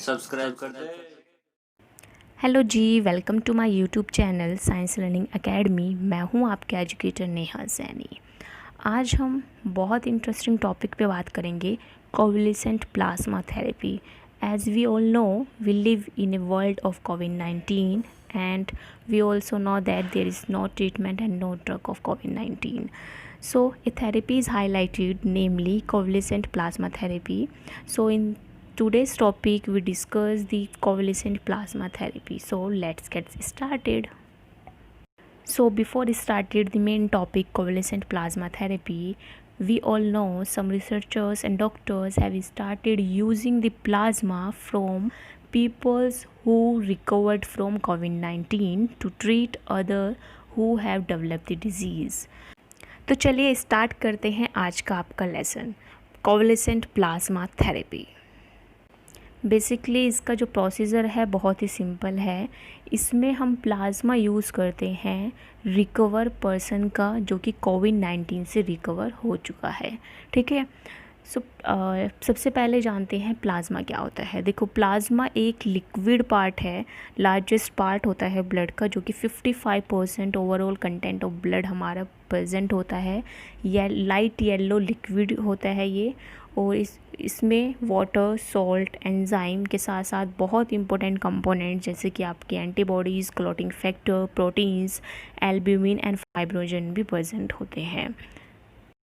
Subscribe कर दे। Hello ji, welcome to my YouTube channel Science Learning Academy. मैं हूं आपके एजुकेटर नेहा सैनी। आज हम बहुत इंटरेस्टिंग टॉपिक पे बात करेंगे, convalescent plasma therapy. As we all know, we live in a world of कोविड-19 and we also know that there is no treatment and no drug of COVID-19. So a therapy is highlighted, namely covalescent plasma therapy. So in today's topic we discuss the covalescent plasma therapy. So let's get started. So before started the main topic, covalescent plasma therapy, we all know some researchers and doctors have started using the plasma from people who recovered from COVID-19 to treat other who have developed the disease. तो चलिए start करते हैं आज का आपका lesson, कोवलेसेंट plasma therapy. Basically इसका जो procedure है बहुत ही सिंपल है। इसमें हम प्लाज्मा यूज़ करते हैं रिकवर पर्सन का जो कि कोविड-19 से रिकवर हो चुका है। ठीक है। सबसे पहले जानते हैं प्लाज्मा क्या होता है। देखो, प्लाज्मा एक लिक्विड पार्ट है, लार्जेस्ट पार्ट होता है ब्लड का, जो कि 55% ओवरऑल कंटेंट ऑफ ब्लड हमारा प्रेजेंट होता है। या लाइट येलो लिक्विड होता है ये, और इसमें वाटर, सॉल्ट, एंजाइम के साथ साथ बहुत इंपॉर्टेंट कंपोनेंट जैसे कि आपके antibodies, clotting factor, proteins, albumin and fibrinogen भी प्रेजेंट होते हैं।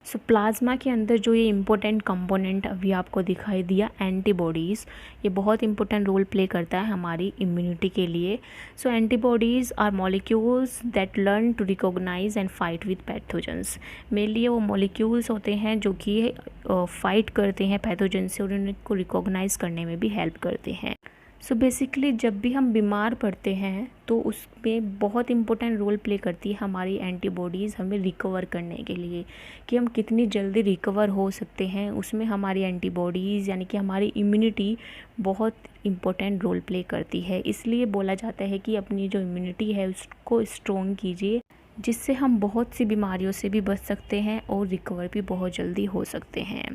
सो प्लाज्मा के अंदर जो ये इम्पोर्टेंट कंपोनेंट अभी आपको दिखाई दिया, एंटीबॉडीज़, ये बहुत इंपॉर्टेंट रोल प्ले करता है हमारी इम्यूनिटी के लिए। So antibodies are molecules that learn to recognise and fight with pathogens. Mainly ये वो मॉलिक्यूल्स होते हैं जो कि फाइट करते हैं पैथोजन से और उनको रिकॉग्नाइज करने में भी हेल्प करते हैं। सो बेसिकली जब भी हम बीमार पड़ते हैं तो उसमें बहुत इंपॉर्टेंट रोल प्ले करती है हमारी एंटीबॉडीज़ हमें रिकवर करने के लिए, कि हम कितनी जल्दी रिकवर हो सकते हैं। उसमें हमारी एंटीबॉडीज़ यानी कि हमारी इम्यूनिटी बहुत इंपॉर्टेंट रोल प्ले करती है। इसलिए बोला जाता है कि अपनी जो इम्यूनिटी है उसको स्ट्रॉन्ग कीजिए, जिससे हम बहुत सी बीमारियों से भी बच सकते हैं और रिकवर भी बहुत जल्दी हो सकते हैं।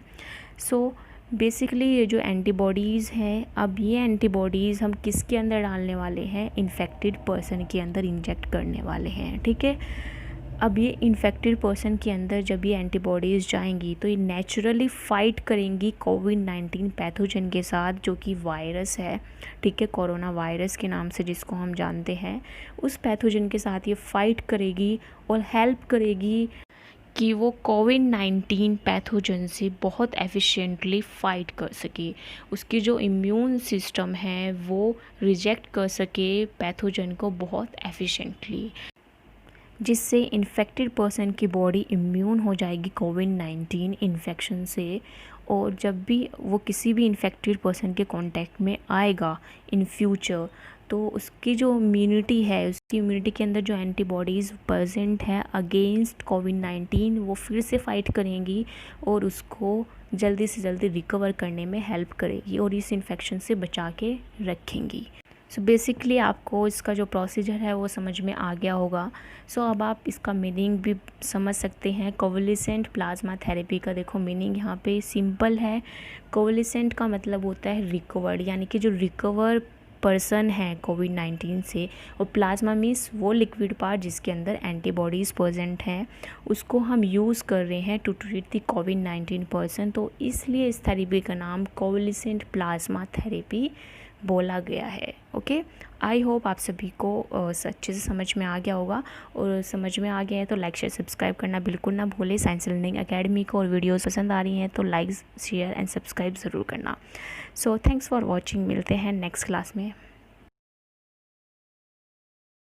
सो बेसिकली ये जो एंटीबॉडीज़ हैं, अब ये एंटीबॉडीज़ हम किसके अंदर डालने वाले हैं? इन्फेक्टेड पर्सन के अंदर इंजेक्ट करने वाले हैं। ठीक है। अब ये इन्फेक्टेड पर्सन के अंदर जब ये एंटीबॉडीज़ जाएंगी तो ये नेचुरली फ़ाइट करेंगी कोविड-19 पैथोजन के साथ, जो कि वायरस है। ठीक है, कोरोना वायरस के नाम से जिसको हम जानते हैं, उस पैथोजन के साथ ये फ़ाइट करेगी और हेल्प करेगी कि वो कोविड-19 पैथोजन से बहुत एफिशिएंटली फ़ाइट कर सके। उसकी जो इम्यून सिस्टम है वो रिजेक्ट कर सके पैथोजन को बहुत एफिशिएंटली, जिससे इन्फेक्टेड पर्सन की बॉडी इम्यून हो जाएगी कोविड-19 इन्फेक्शन से। और जब भी वो किसी भी इन्फेक्टेड पर्सन के कांटेक्ट में आएगा इन फ्यूचर, तो उसकी जो इम्यूनिटी है, उसकी इम्यूनिटी के अंदर जो एंटीबॉडीज़ प्रेजेंट है अगेंस्ट कोविड-19, वो फिर से फ़ाइट करेंगी और उसको जल्दी से जल्दी रिकवर करने में हेल्प करेगी और इस इन्फेक्शन से बचा के रखेंगी। सो बेसिकली आपको इसका जो प्रोसीजर है वो समझ में आ गया होगा। सो अब आप इसका मीनिंग भी समझ सकते हैं। कोवलेसेंट प्लाज्मा थेरेपी का देखो मीनिंग यहाँ पे सिंपल है। कोवलेसेंट का मतलब होता है रिकवर्ड, यानी कि जो रिकवर पर्सन है कोविड-19 से, और प्लाज्मा मीन्स वो लिक्विड पार्ट जिसके अंदर एंटीबॉडीज़ प्रेजेंट हैं, उसको हम यूज़ कर रहे हैं टू ट्रीट द कोविड-19 पर्सन। तो इसलिए इस थेरेपी का नाम कोवलेसेंट प्लाज्मा थेरेपी बोला गया है। ओके, आई होप आप सभी को अच्छे से समझ में आ गया होगा, और समझ में आ गया है तो लाइक, शेयर, सब्सक्राइब करना बिल्कुल ना भूलें साइंस लर्निंग एकेडमी को। और वीडियोस पसंद आ रही हैं तो लाइक, शेयर एंड सब्सक्राइब ज़रूर करना। So thanks for watching. मिलते हैं नेक्स्ट क्लास में।